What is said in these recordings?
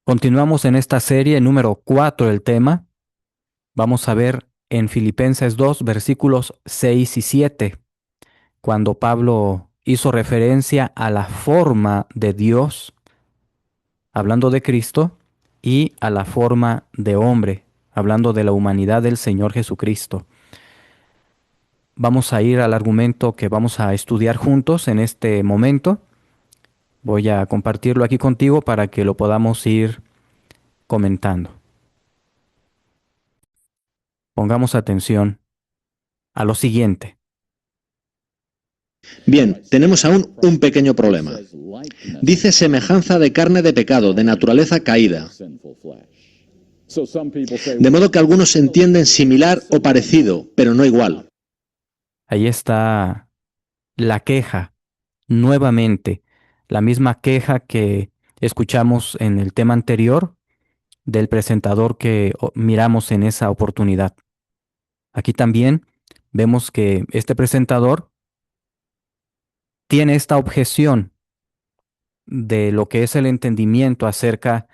Continuamos en esta serie número 4 del tema. Vamos a ver en Filipenses 2, versículos 6 y 7, cuando Pablo hizo referencia a la forma de Dios, hablando de Cristo, y a la forma de hombre, hablando de la humanidad del Señor Jesucristo. Vamos a ir al argumento que vamos a estudiar juntos en este momento. Voy a compartirlo aquí contigo para que lo podamos ir comentando. Pongamos atención a lo siguiente. Bien, tenemos aún un pequeño problema. Dice semejanza de carne de pecado, de naturaleza caída. De modo que algunos entienden similar o parecido, pero no igual. Ahí está la queja, nuevamente, la misma queja que escuchamos en el tema anterior del presentador que miramos en esa oportunidad. Aquí también vemos que este presentador tiene esta objeción de lo que es el entendimiento acerca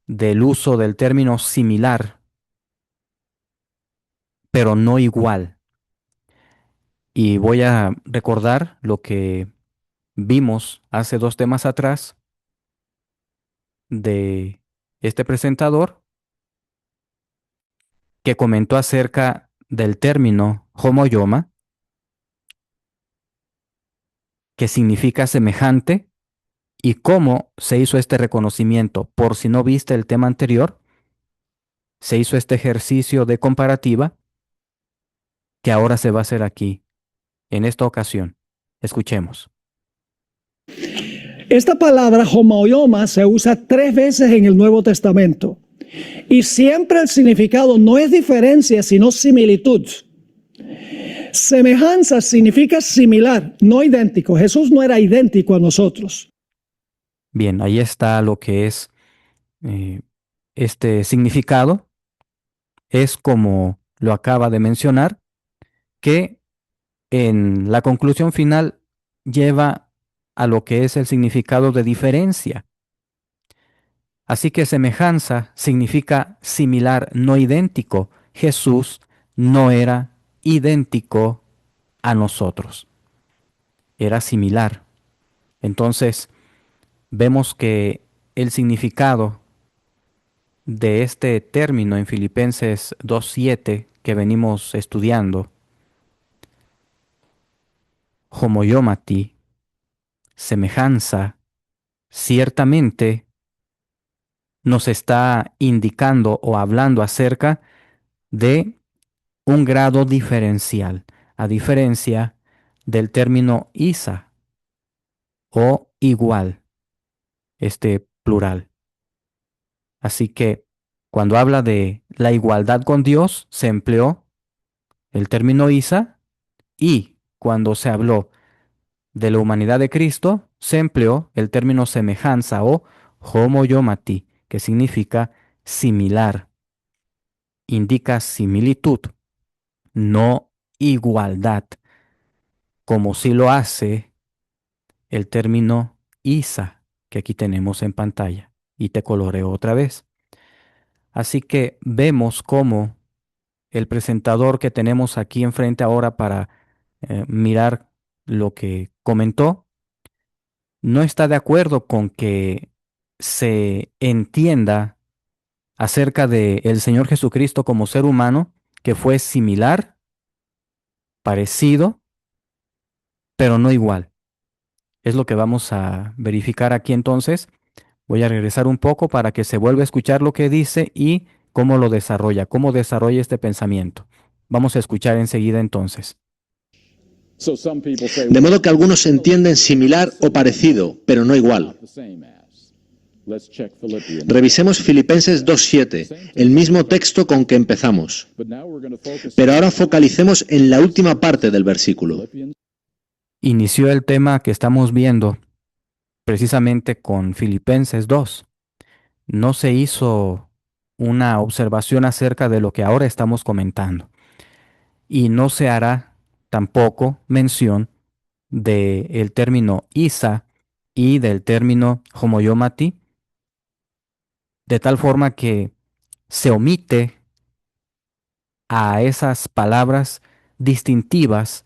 del uso del término similar, pero no igual. Y voy a recordar lo que vimos hace dos temas atrás de este presentador que comentó acerca del término homoioma, que significa semejante, y cómo se hizo este reconocimiento. Por si no viste el tema anterior, se hizo este ejercicio de comparativa que ahora se va a hacer aquí, en esta ocasión. Escuchemos. Esta palabra homoioma se usa 3 veces en el Nuevo Testamento y siempre el significado no es diferencia sino similitud. Semejanza significa similar, no idéntico. Jesús no era idéntico a nosotros. Bien, ahí está lo que es eh, este significado. Es como lo acaba de mencionar, que en la conclusión final lleva a lo que es el significado de diferencia. Así que semejanza significa similar, no idéntico. Jesús no era idéntico a nosotros, era similar. Entonces, vemos que el significado de este término en Filipenses 2:7 que venimos estudiando, homoiomati, semejanza, ciertamente nos está indicando o hablando acerca de un grado diferencial, a diferencia del término isa o igual, este plural. Así que cuando habla de la igualdad con Dios, se empleó el término isa, y cuando se habló de la humanidad de Cristo, se empleó el término semejanza o homoiomati, que significa similar, indica similitud, no igualdad, como si lo hace el término ISA que aquí tenemos en pantalla, y te coloreo otra vez. Así que vemos cómo el presentador que tenemos aquí enfrente ahora para mirar lo que comentó, no está de acuerdo con que se entienda acerca de el Señor Jesucristo como ser humano, que fue similar, parecido, pero no igual. Es lo que vamos a verificar aquí entonces. Voy a regresar un poco para que se vuelva a escuchar lo que dice y cómo lo desarrolla, cómo desarrolla este pensamiento. Vamos a escuchar enseguida entonces. De modo que algunos entienden similar o parecido, pero no igual. Revisemos Filipenses 2:7, el mismo texto con que empezamos. Pero ahora focalicemos en la última parte del versículo. Inició el tema que estamos viendo precisamente con Filipenses 2. No se hizo una observación acerca de lo que ahora estamos comentando. Y no se hará tampoco mención del término isa y del término homoiomati de tal forma que se omite a esas palabras distintivas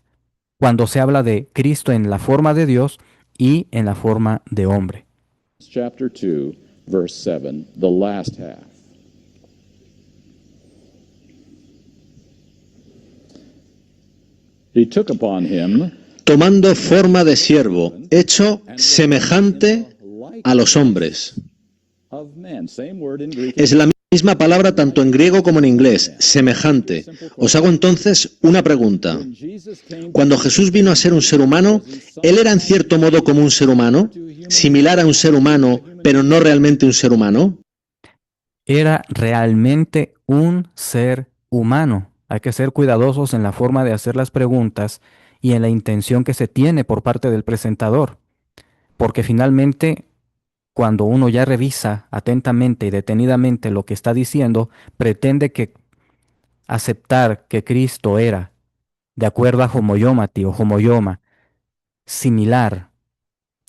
cuando se habla de Cristo en la forma de Dios y en la forma de hombre. Chapter 2, verse 7, the last half. He took upon him tomando forma de siervo, hecho semejante a los hombres. of men. Same word in Greek. Es la misma palabra tanto en griego como en inglés, semejante. Os hago entonces una pregunta. Jesus came Cuando Jesús vino a ser un ser humano, ¿él era en cierto modo como un ser humano? ¿Similar a un ser humano, pero no realmente un ser humano? Era realmente un ser humano. Hay que ser cuidadosos en la forma de hacer las preguntas y en la intención que se tiene por parte del presentador, porque finalmente, cuando uno ya revisa atentamente y detenidamente lo que está diciendo, pretende que aceptar que Cristo era, de acuerdo a homoiomati o homoioma, similar,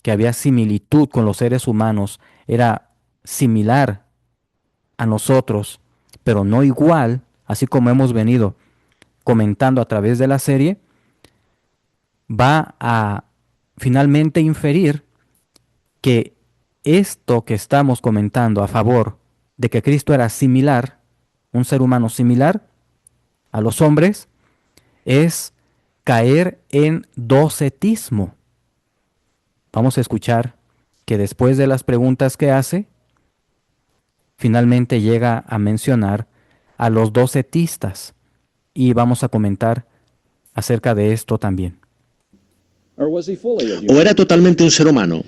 que había similitud con los seres humanos, era similar a nosotros, pero no igual, así como hemos venido comentando a través de la serie, va a finalmente inferir que esto que estamos comentando a favor de que Cristo era similar, un ser humano similar a los hombres, es caer en docetismo. Vamos a escuchar que después de las preguntas que hace, finalmente llega a mencionar a los docetistas y vamos a comentar acerca de esto también. or was he fully a human? ¿O era totalmente un ser humano?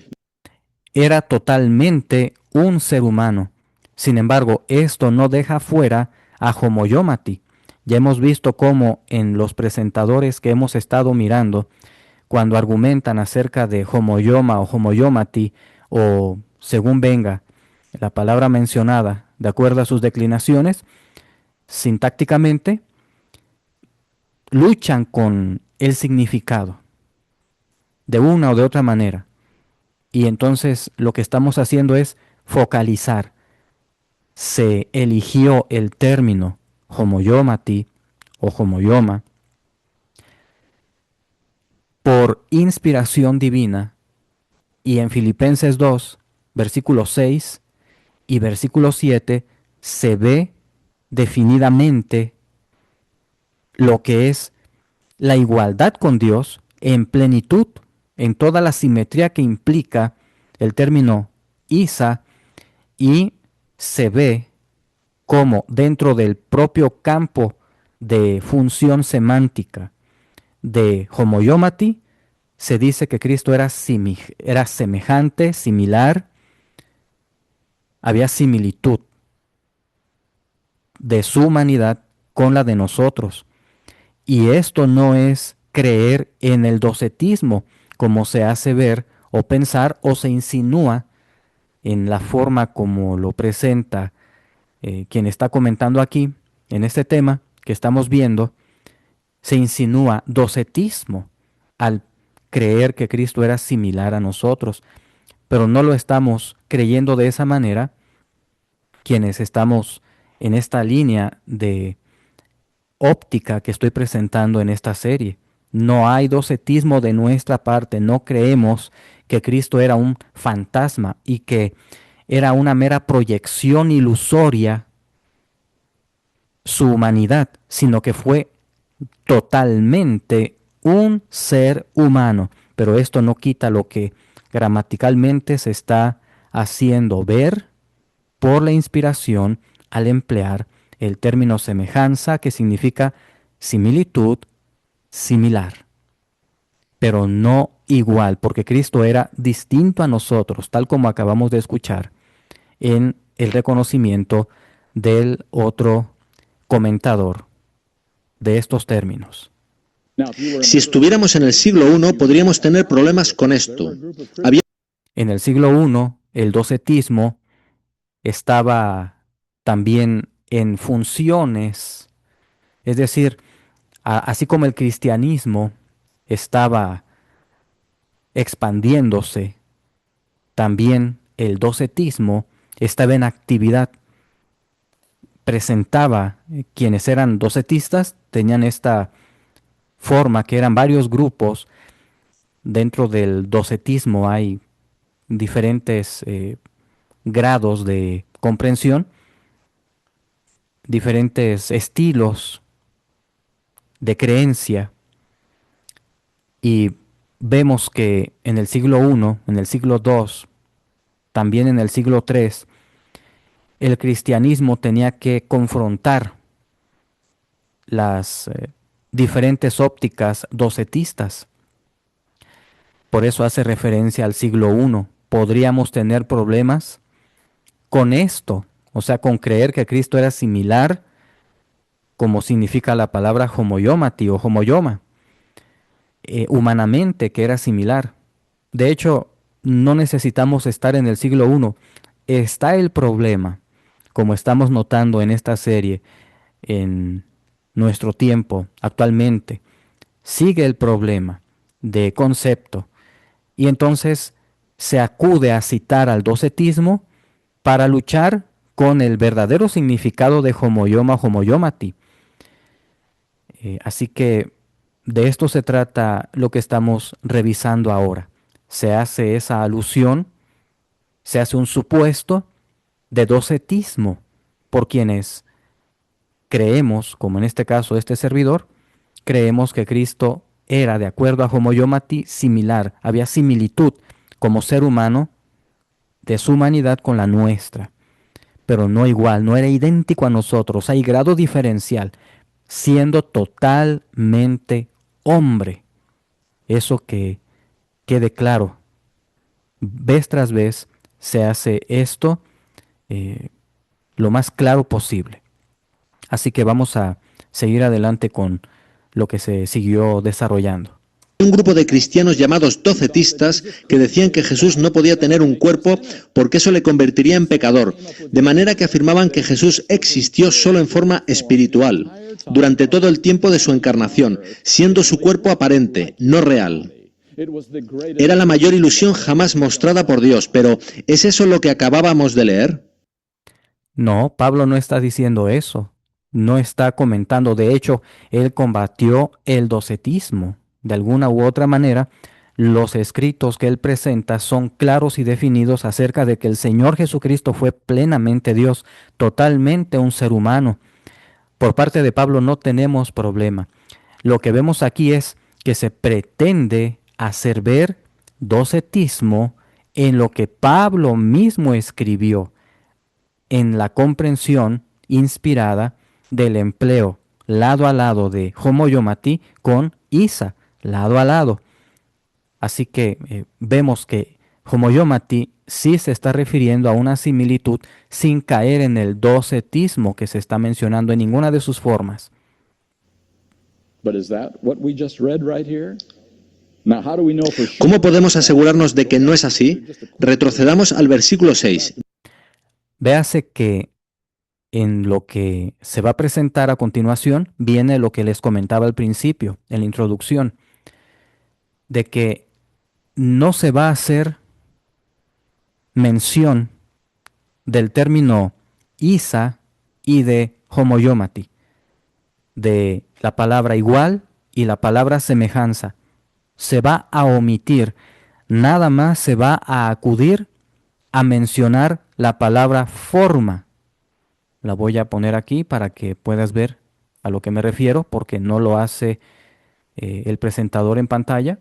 Era totalmente un ser humano. Sin embargo, esto no deja fuera a homoiomati. Ya hemos visto cómo en los presentadores que hemos estado mirando, cuando argumentan acerca de homoioma o homoiomati, o según venga la palabra mencionada, de acuerdo a sus declinaciones, sintácticamente, luchan con el significado de una o de otra manera. Y entonces lo que estamos haciendo es focalizar. Se eligió el término homoiomati o homoioma por inspiración divina, y en Filipenses 2, versículo 6 y versículo 7 se ve definidamente lo que es la igualdad con Dios en plenitud, en toda la simetría que implica el término Isa, y se ve como dentro del propio campo de función semántica de homoiomati se dice que Cristo era semejante, similar, había similitud de su humanidad con la de nosotros. Y esto no es creer en el docetismo, como se hace ver o pensar o se insinúa en la forma como lo presenta quien está comentando aquí, en este tema que estamos viendo, se insinúa docetismo al creer que Cristo era similar a nosotros, pero no lo estamos creyendo de esa manera quienes estamos en esta línea de óptica que estoy presentando en esta serie. No hay docetismo de nuestra parte, no creemos que Cristo era un fantasma y que era una mera proyección ilusoria su humanidad, sino que fue totalmente un ser humano. Pero esto no quita lo que gramaticalmente se está haciendo ver por la inspiración al emplear el término semejanza, que significa similitud, similar, pero no igual, porque Cristo era distinto a nosotros, tal como acabamos de escuchar en el reconocimiento del otro comentador de estos términos. Now, if you were Si estuviéramos en el siglo I, podríamos tener problemas con esto. Había En el siglo I, el docetismo estaba también en funciones, es decir, así como el cristianismo estaba expandiéndose, también el docetismo estaba en actividad presentaba quienes eran docetistas, tenían esta forma que eran varios grupos. Dentro del docetismo hay diferentes grados de comprensión, diferentes estilos de creencia, y vemos que en el siglo I, en el siglo II, también en el siglo III, el cristianismo tenía que confrontar las diferentes ópticas docetistas. Por eso hace referencia al siglo I. Podríamos tener problemas con esto, o sea, con creer que Cristo era similar, como significa la palabra homoiomati o homoioma, humanamente que era similar. De hecho, no necesitamos estar en el siglo I. Está el problema, como estamos notando en esta serie, en nuestro tiempo, actualmente. Sigue el problema de concepto. Y entonces se acude a citar al docetismo para luchar con el verdadero significado de homoioma homoiomati. Así que de esto se trata lo que estamos revisando ahora. Se hace esa alusión, se hace un supuesto de docetismo por quienes creemos, como en este caso este servidor, creemos que Cristo era, de acuerdo a homoiomati, similar, había similitud como ser humano de su humanidad con la nuestra, pero no igual, no era idéntico a nosotros, hay grado diferencial, siendo totalmente hombre. Eso que quede claro. Vez tras vez se hace esto lo más claro posible. Así que vamos a seguir adelante con lo que se siguió desarrollando. Un grupo de cristianos llamados docetistas que decían que Jesús no podía tener un cuerpo porque eso le convertiría en pecador, de manera que afirmaban que Jesús existió solo en forma espiritual, durante todo el tiempo de su encarnación, siendo su cuerpo aparente, no real. Era la mayor ilusión jamás mostrada por Dios, pero ¿es eso lo que acabábamos de leer? No, Pablo no está diciendo eso. No está comentando. De hecho, él combatió el docetismo. De alguna u otra manera, los escritos que él presenta son claros y definidos acerca de que el Señor Jesucristo fue plenamente Dios, totalmente un ser humano. Por parte de Pablo no tenemos problema. Lo que vemos aquí es que se pretende hacer ver docetismo en lo que Pablo mismo escribió, en la comprensión inspirada del empleo lado a lado de homoiomati con isa, lado a lado. Así que vemos que homoiomati sí se está refiriendo a una similitud sin caer en el docetismo que se está mencionando en ninguna de sus formas. But is that what we just read right here? Now, how do we know for sure? ¿Cómo podemos asegurarnos de que no es así? Retrocedamos al versículo 6. Véase que en lo que se va a presentar a continuación viene lo que les comentaba al principio, en la introducción, de que no se va a hacer mención del término isa y de homoiomati, de la palabra igual y la palabra semejanza. Se va a omitir, nada más se va a acudir a mencionar la palabra forma. La voy a poner aquí para que puedas ver a lo que me refiero, porque no lo hace el presentador en pantalla,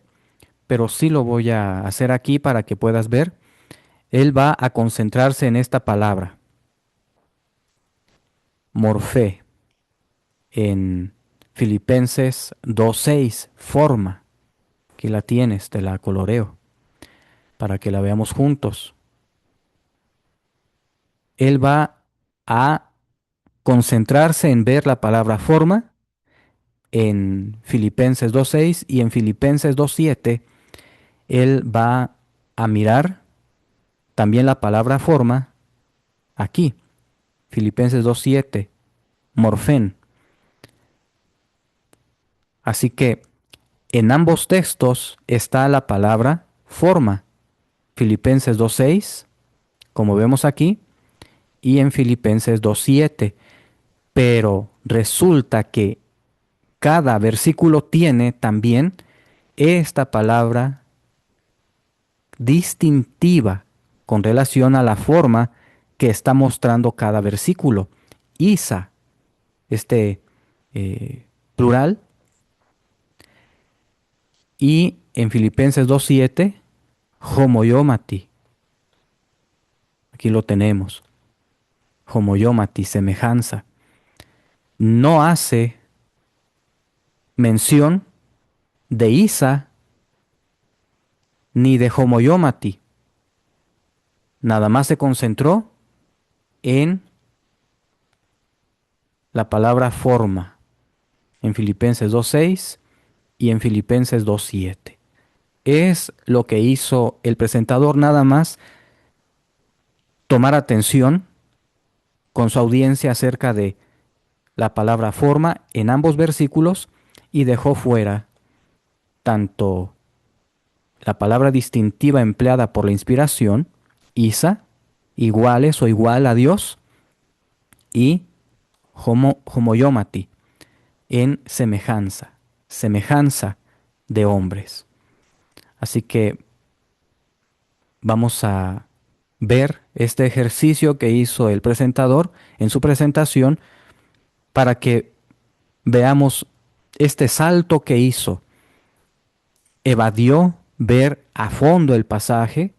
pero sí lo voy a hacer aquí para que puedas ver. Él va a concentrarse en esta palabra, morfé, en Filipenses 2:6, forma. Aquí la tienes, te la coloreo, para que la veamos juntos. Él va a concentrarse en ver la palabra forma en Filipenses 2:6 y en Filipenses 2:7. Él va a mirar también la palabra forma aquí, Filipenses 2:7, morfén. Así que en ambos textos está la palabra forma, Filipenses 2:6, como vemos aquí, y en Filipenses 2:7. pero resulta que cada versículo tiene también esta palabra distintiva con relación a la forma que está mostrando cada versículo. Isa, este plural, y en Filipenses 2:7, homoiomati. Aquí lo tenemos. Homoiomati, semejanza. No hace mención de Isa ni de homoiomati. Nada más se concentró en la palabra forma, en Filipenses 2:6 y en Filipenses 2:7. Es lo que hizo el presentador, nada más tomar atención con su audiencia acerca de la palabra forma en ambos versículos y dejó fuera tanto la palabra distintiva empleada por la inspiración, Isa, iguales o igual a Dios, y homoiomati, en semejanza, semejanza de hombres. Así que vamos a ver este ejercicio que hizo el presentador en su presentación para que veamos este salto que hizo. Evadió ver a fondo el pasaje,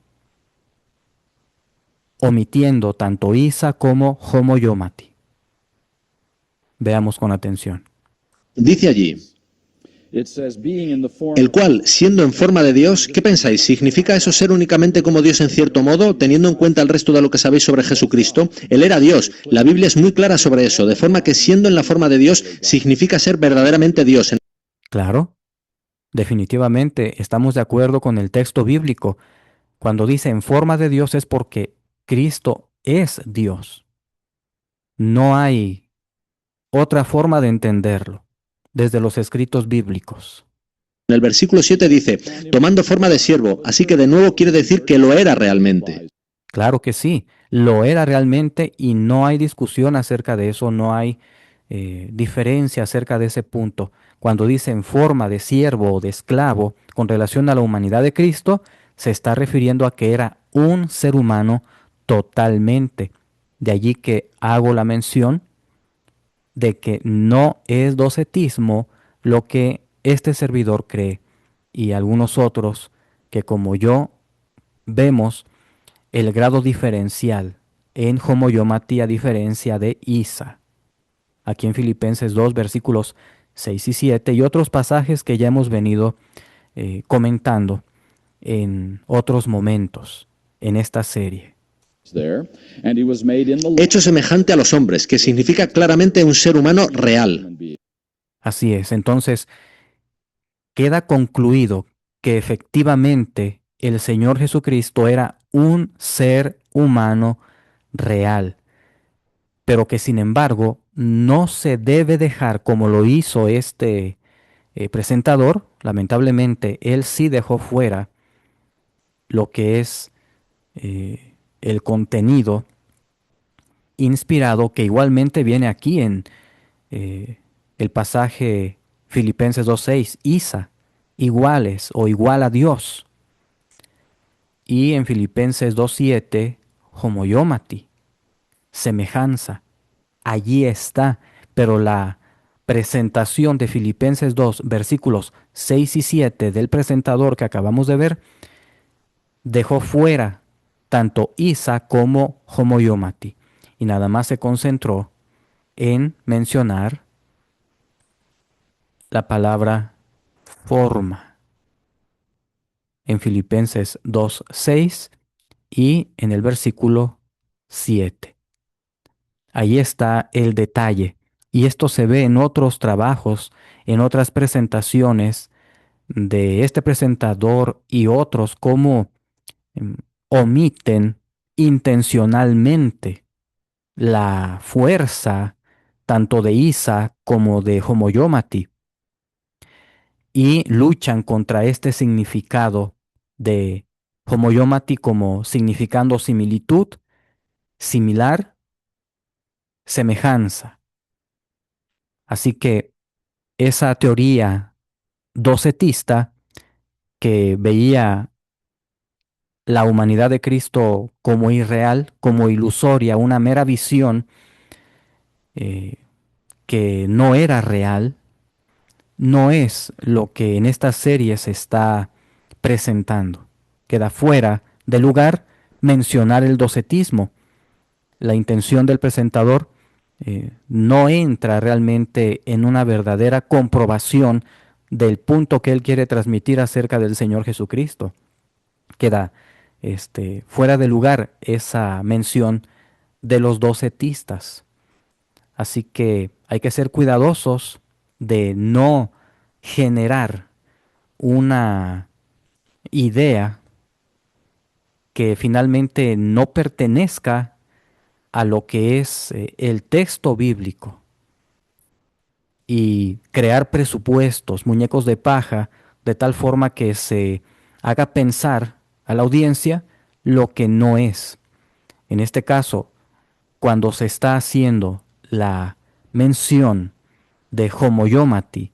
omitiendo tanto Isa como homoiomati. Veamos con atención. Dice allí, It says, being in the form el of cual, siendo en forma de Dios, ¿qué pensáis? ¿Significa eso ser únicamente como Dios en cierto modo, teniendo en cuenta el resto de lo que sabéis sobre Jesucristo? Él era Dios. La Biblia es muy clara sobre eso, de forma que siendo en la forma de Dios, significa ser verdaderamente Dios. Claro, definitivamente estamos de acuerdo con el texto bíblico. Cuando dice en forma de Dios es porque Cristo es Dios. No hay otra forma de entenderlo desde los escritos bíblicos. En el versículo 7 dice, tomando forma de siervo, así que de nuevo quiere decir que lo era realmente. Claro que sí, lo era realmente y no hay discusión acerca de eso, no hay diferencia acerca de ese punto. Cuando dice en forma de siervo o de esclavo con relación a la humanidad de Cristo, se está refiriendo a que era un ser humano totalmente. De allí que hago la mención de que no es docetismo lo que este servidor cree y algunos otros que como yo vemos el grado diferencial en homoiomati a diferencia de Isa. Aquí en Filipenses 2 versículos 6 y 7 y otros pasajes que ya hemos venido comentando en otros momentos en esta serie. there, and he was made in the Hecho semejante a los hombres, que significa claramente un ser humano real. Así es, entonces queda concluido que efectivamente el Señor Jesucristo era un ser humano real, pero que sin embargo no se debe dejar como lo hizo este presentador. Lamentablemente, él sí dejó fuera lo que es el contenido inspirado que igualmente viene aquí en el pasaje Filipenses 2:6, Isa, iguales o igual a Dios. Y en Filipenses 2:7, homoiomati, semejanza. Allí está, pero la presentación de Filipenses 2, versículos 6 y 7 del presentador que acabamos de ver, dejó fuera tanto Isa como homoiomati y nada más se concentró en mencionar la palabra forma en Filipenses 2:6 y en el versículo 7. Ahí está el detalle. Y esto se ve en otros trabajos, en otras presentaciones de este presentador y otros, cómo em, omiten intencionalmente la fuerza tanto de Isa como de homoiomati y luchan contra este significado de homoiomati como significando similitud, similar, semejanza. Así que esa teoría docetista que veía la humanidad de Cristo como irreal, como ilusoria, una mera visión eh, que no era real, no es lo que en esta serie se está presentando. Queda fuera de lugar mencionar el docetismo. La intención del presentador no entra realmente en una verdadera comprobación del punto que él quiere transmitir acerca del Señor Jesucristo. Queda fuera de lugar esa mención de los docetistas. Así que hay que ser cuidadosos de no generar una idea que finalmente no pertenezca a lo que es el texto bíblico y crear presupuestos, muñecos de paja, de tal forma que se haga pensar a la audiencia lo que no es. En este caso, cuando se está haciendo la mención de homoiomati,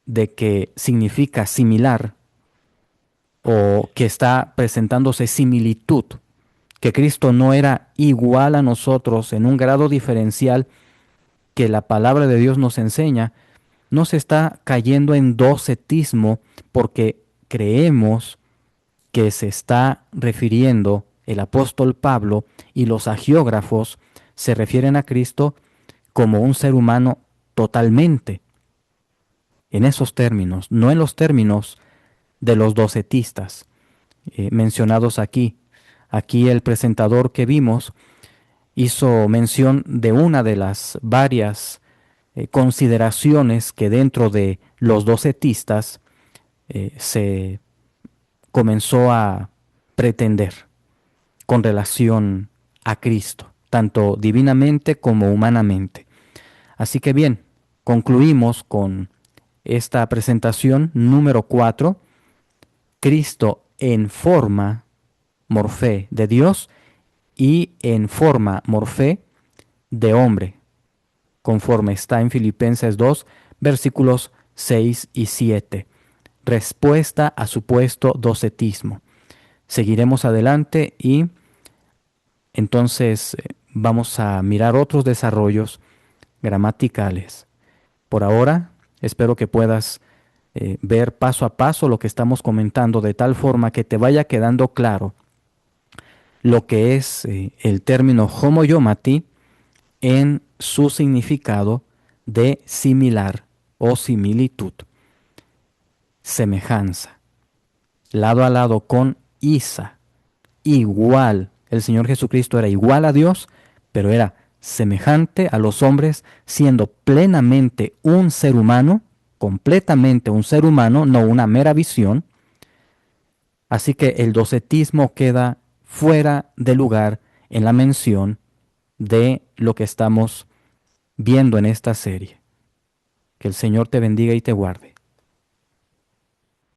de que significa similar, o que está presentándose similitud, que Cristo no era igual a nosotros en un grado diferencial que la palabra de Dios nos enseña, no se está cayendo en docetismo porque creemos que se está refiriendo el apóstol Pablo y los agiógrafos se refieren a Cristo como un ser humano totalmente, en esos términos, no en los términos de los docetistas mencionados aquí. Aquí el presentador que vimos hizo mención de una de las varias consideraciones que dentro de los docetistas se comenzó a pretender con relación a Cristo, tanto divinamente como humanamente. Así que bien, concluimos con esta presentación número 4, Cristo en forma morfé de Dios y en forma morfé de hombre, conforme está en Filipenses 2, versículos 6 y 7. Respuesta a supuesto docetismo. Seguiremos adelante y entonces vamos a mirar otros desarrollos gramaticales. Por ahora, espero que puedas ver paso a paso lo que estamos comentando de tal forma que te vaya quedando claro lo que es el término homoiomati en su significado de similar o similitud, semejanza, lado a lado con isa, igual. El Señor Jesucristo era igual a Dios, pero era semejante a los hombres, siendo plenamente un ser humano, completamente un ser humano, no una mera visión. Así que el docetismo queda fuera de lugar en la mención de lo que estamos viendo en esta serie. Que el Señor te bendiga y te guarde.